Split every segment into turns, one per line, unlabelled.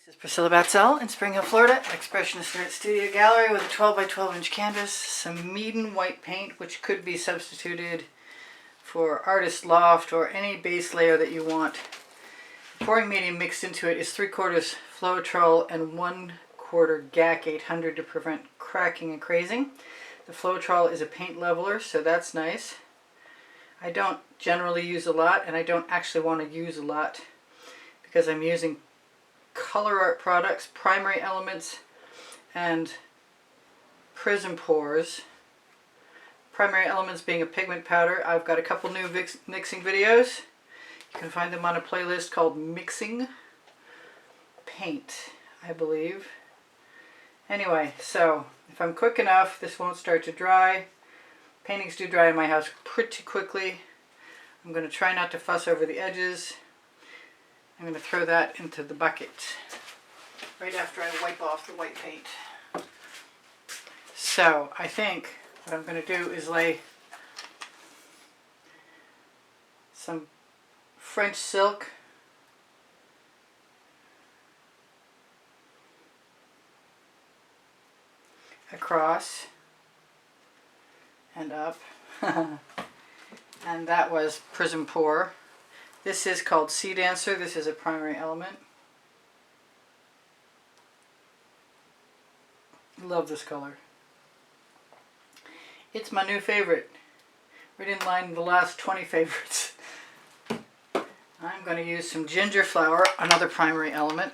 This is Priscilla Batzell in Spring Hill, Florida, Expressionist Art Studio Gallery with a 12 by 12 inch canvas, some Meaden white paint, which could be substituted for Artist Loft or any base layer that you want. The pouring medium mixed into it is 3/4 Floetrol and 1/4 GAC 800 to prevent cracking and crazing. The Floetrol is a paint leveler, so that's nice. I don't generally use a lot, and I don't actually want to use a lot because I'm using Colour Arte products, Primary Elements, and Prizm Pours. Primary Elements being a pigment powder. I've got a couple new mixing videos. You can find them on a playlist called Mixing Paint, I believe. Anyway, so if I'm quick enough, this won't start to dry. Paintings do dry in my house pretty quickly. I'm going to try not to fuss over the edges. I'm going to throw that into the bucket right after I wipe off the white paint. So I think what I'm going to do is lay some French silk across and up. And that was Prizm Pour. This is called Sea Dancer. This is a primary element. Love this color. It's my new favorite. Right in line with the last 20 favorites. I'm going to use some ginger flower, another primary element.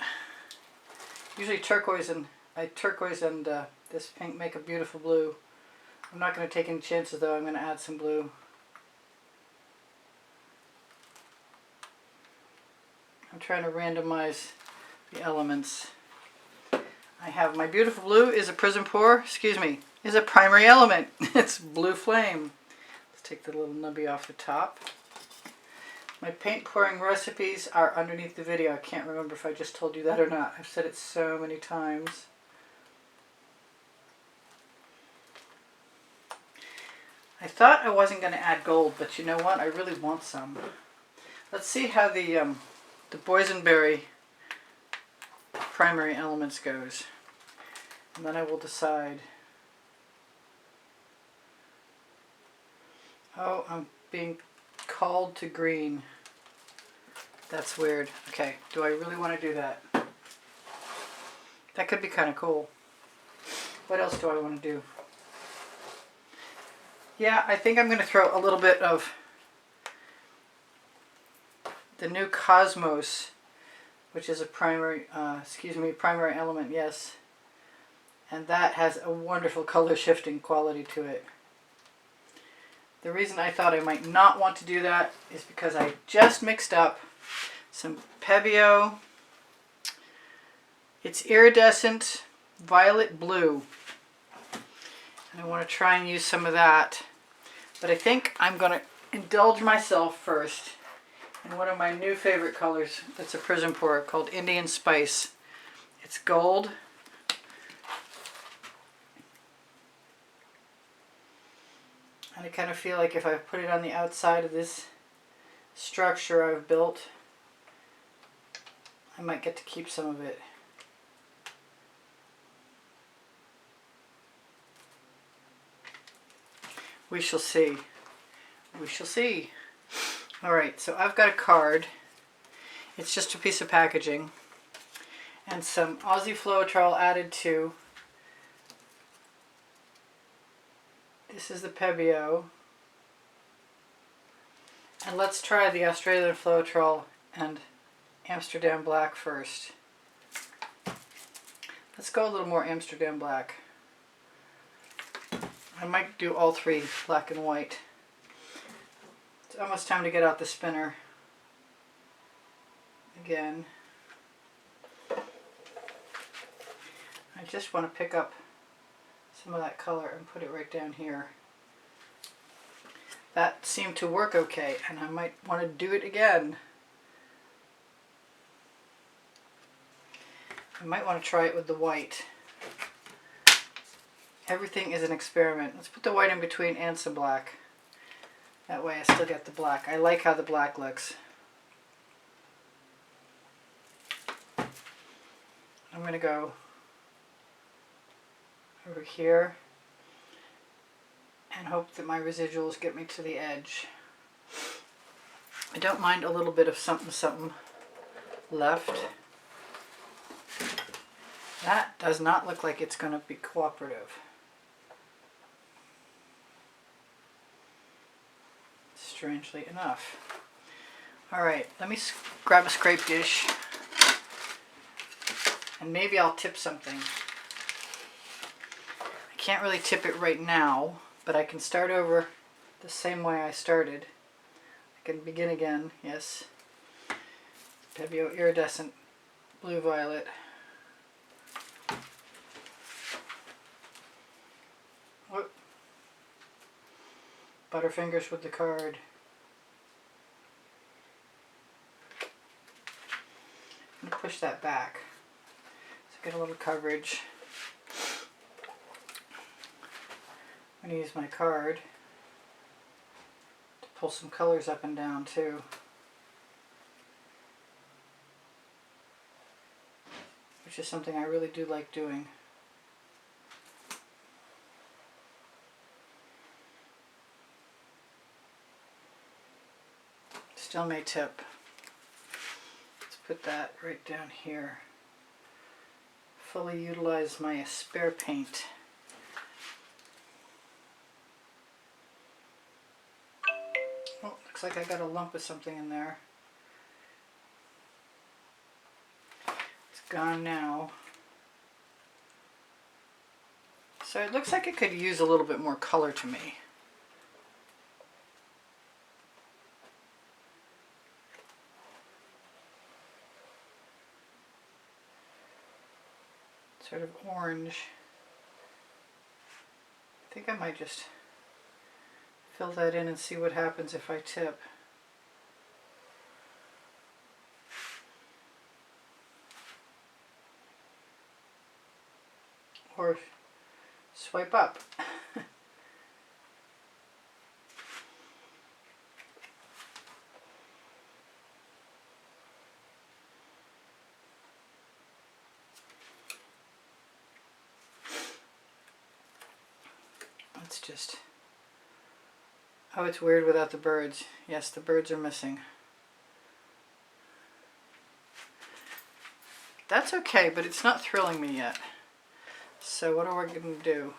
Usually turquoise and this pink make a beautiful blue. I'm not going to take any chances though. I'm going to add some blue. I'm trying to randomize the elements. I have my beautiful blue is a Prizm Pour, is a primary element. It's Blue Flame. Let's take the little nubby off the top. My paint pouring recipes are underneath the video. I can't remember if I just told you that or not. I've said it so many times. I thought I wasn't going to add gold, but you know what? I really want some. Let's see how the Boysenberry primary elements goes, and then I will decide. Oh, I'm being called to green. That's weird. Okay, do I really want to do that? That could be kind of cool. What else do I want to do? Yeah, I think I'm going to throw a little bit of the new Cosmos, which is a primary element, yes. And that has a wonderful color shifting quality to it. The reason I thought I might not want to do that is because I just mixed up some P.E., it's iridescent violet blue. And I want to try and use some of that. But I think I'm going to indulge myself first in one of my new favorite colors. That's a Prizm Pour called Indian Spice. It's gold. And I kind of feel like if I put it on the outside of this structure I've built, I might get to keep some of it. We shall see. We shall see. Alright, so I've got a card. It's just a piece of packaging. And some Aussie Floetrol added to. This is the P.E., and let's try the Australian Floetrol and Amsterdam Black first. Let's go a little more Amsterdam Black. I might do all three black and white. It's almost time to get out the spinner again. I just want to pick up some of that color and put it right down here. That seemed to work okay, and I might want to do it again. I might want to try it with the white. Everything is an experiment. Let's put the white in between and some black. That way I still get the black. I like how the black looks. going to go over here and hope that my residuals get me to the edge. I don't mind a little bit of something something left. That does not look like it's going to be cooperative. Strangely enough. Alright, let me grab a scrape dish and maybe I'll tip something. I can't really tip it right now, but I can start over the same way I started. I can begin again, yes. P.E.O. Iridescent Blue Violet. Whoop. Butterfingers with the card. I'm going to push that back so I get a little coverage. I'm going to use my card to pull some colors up and down too. Which is something I really do like doing. Still may tip. Let's put that right down here. Fully utilize my spare paint. Oh, looks like I got a lump of something in there. It's gone now. So it looks like it could use a little bit more color to me. Sort of orange. I think I might just fill that in and see what happens if I tip. Or swipe up. Let's just... Oh, it's weird without the birds. Yes, the birds are missing. That's okay, but it's not thrilling me yet. So what are we going to do?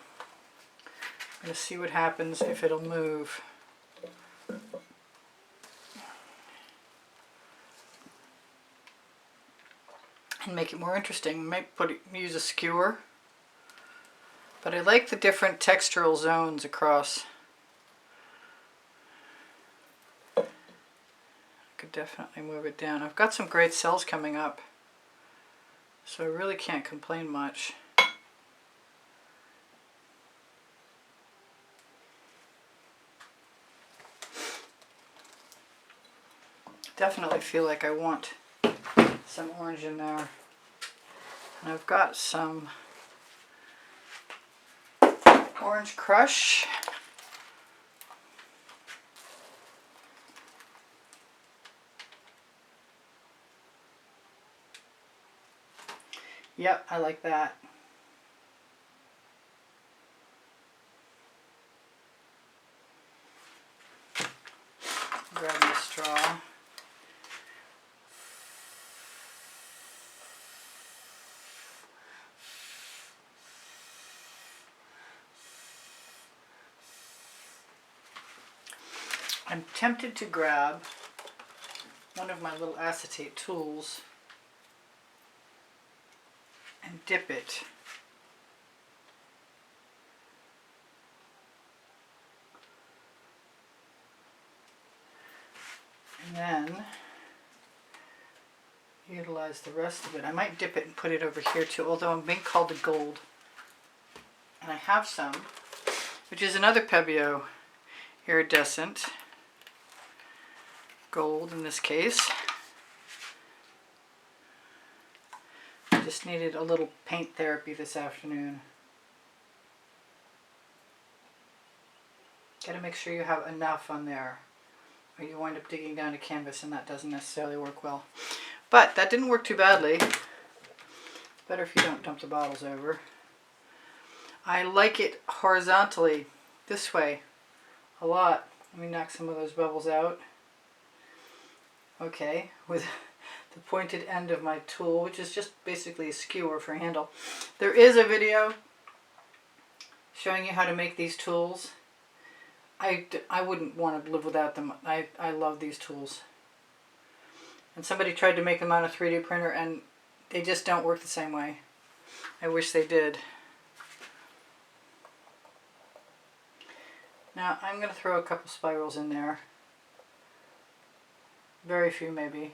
I'm going to see what happens if it'll move. And make it more interesting. I might use a skewer. But I like the different textural zones across. I could definitely move it down. I've got some great cells coming up, so I really can't complain much. Definitely feel like I want some orange in there. And I've got some Orange Crush. Yep, I like that. Grab my straw. I'm tempted to grab one of my little acetate tools and dip it and then utilize the rest of it. I might dip it and put it over here too, although I'm being called to gold. And I have some, which is another P.E.O. iridescent gold in this case. I just needed a little paint therapy this afternoon. Gotta make sure you have enough on there, or you wind up digging down to canvas and that doesn't necessarily work well. But that didn't work too badly. better if you don't dump the bottles over. I like it horizontally, this way, a lot. Let me knock some of those bubbles out. Okay, with the pointed end of my tool, which is just basically a skewer for handle. There is a video showing you how to make these tools. I wouldn't want to live without them. I love these tools. And somebody tried to make them on a 3D printer and they just don't work the same way. I wish they did. Now I'm going to throw a couple spirals in there. Very few maybe.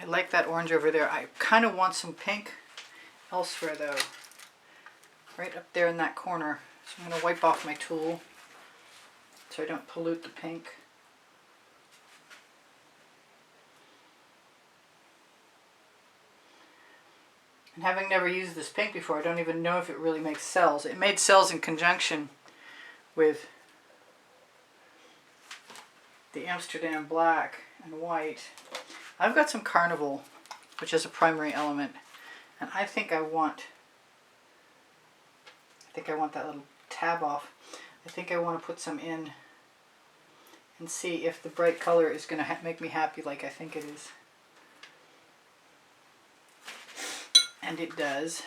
I like that orange over there. I kind of want some pink elsewhere though. Right up there in that corner. So I'm going to wipe off my tool so I don't pollute the pink. And having never used this pink before, I don't even know if it really makes cells. It made cells in conjunction with the Amsterdam black and white. I've got some Carnival, which is a primary element, and I think I want that little tab off. I think I want to put some in and see if the bright color is going to make me happy like I think it is. And it does.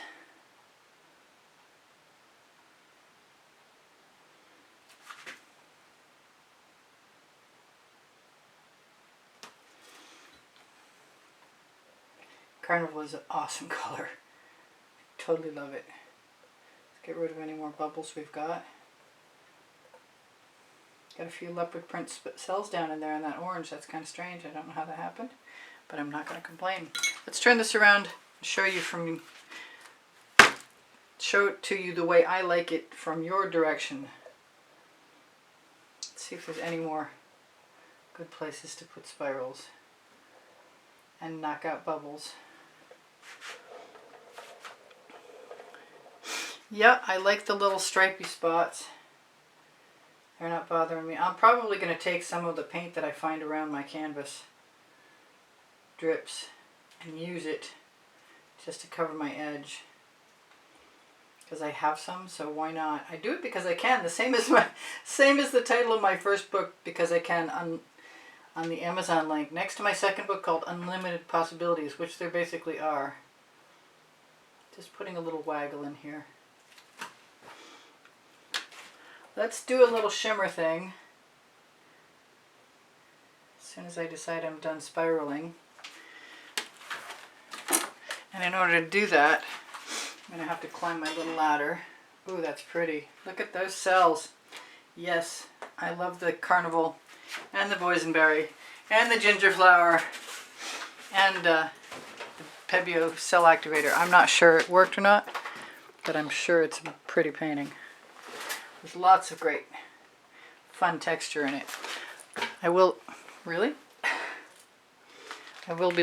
Carnival is an awesome color. Totally love it. Let's get rid of any more bubbles we've got. Got a few leopard print cells down in there in that orange. That's kind of strange. I don't know how that happened, but I'm not going to complain. Let's turn this around and show it to you the way I like it from your direction. Let's see if there's any more good places to put spirals and knock out bubbles. Yeah, I like the little stripy spots. They're not bothering me. I'm probably going to take some of the paint that I find around my canvas drips and use it just to cover my edge. Because I have some, so why not? I do it because I can. The same as the title of my first book, because I can, on the Amazon link next to my second book called Unlimited Possibilities, which there basically are. Just putting a little waggle in here. Let's do a little shimmer thing as soon as I decide I'm done spiraling. And in order to do that, I'm going to have to climb my little ladder. Ooh, that's pretty. Look at those cells. Yes, I love the Carnival and the Boysenberry and the Ginger flower and the P.E.G. cell activator. I'm not sure it worked or not, but I'm sure it's a pretty painting. There's lots of great fun texture in it. I will be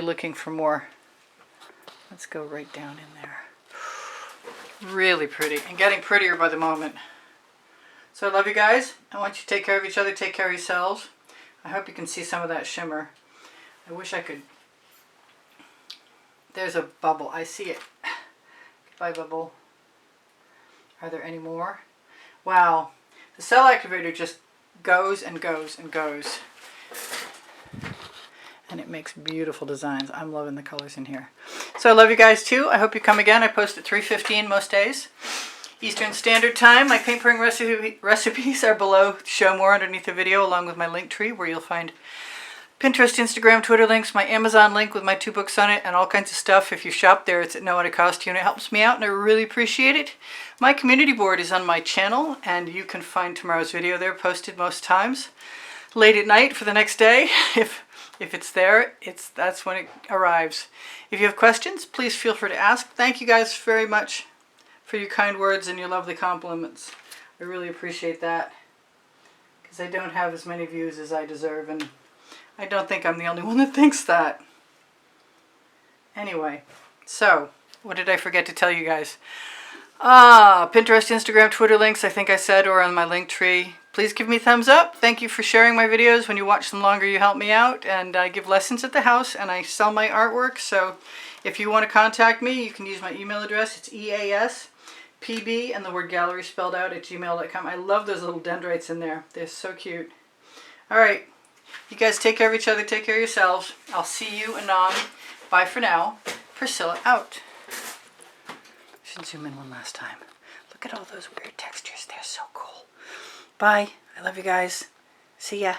looking for more. Let's go right down in there. Really pretty, and getting prettier by the moment. So I love you guys. I want you to take care of each other, take care of yourselves. I hope you can see some of that shimmer. I wish I could. There's a bubble. I see it. Goodbye, bubble. Are there any more? Wow. The cell activator just goes and goes and goes. And it makes beautiful designs. I'm loving the colors in here. So I love you guys too. I hope you come again. I post at 3:15 most days. Eastern Standard Time. My paint pouring recipes are below. Show more underneath the video, along with my link tree, where you'll find Pinterest, Instagram, Twitter links, my Amazon link with my 2 books on it, and all kinds of stuff. If you shop there, it's at no extra cost to you, and it helps me out, and I really appreciate it. My community board is on my channel, and you can find tomorrow's video there posted most times late at night for the next day. If it's there, that's when it arrives. If you have questions, please feel free to ask. Thank you guys very much for your kind words and your lovely compliments. I really appreciate that, because I don't have as many views as I deserve, and I don't think I'm the only one that thinks that. Anyway, so what did I forget to tell you guys? Pinterest, Instagram, Twitter links, I think I said, or on my link tree. Please give me thumbs up. Thank you for sharing my videos. When you watch them longer, you help me out. And I give lessons at the house and I sell my artwork. So if you want to contact me, you can use my email address. It's easpbgallery and the word gallery spelled out at gmail.com. I love those little dendrites in there. They're so cute. All right. You guys take care of each other. Take care of yourselves. I'll see you anon. Bye for now. Priscilla out. I should zoom in one last time. Look at all those weird textures. They're so cool. Bye. I love you guys. See ya.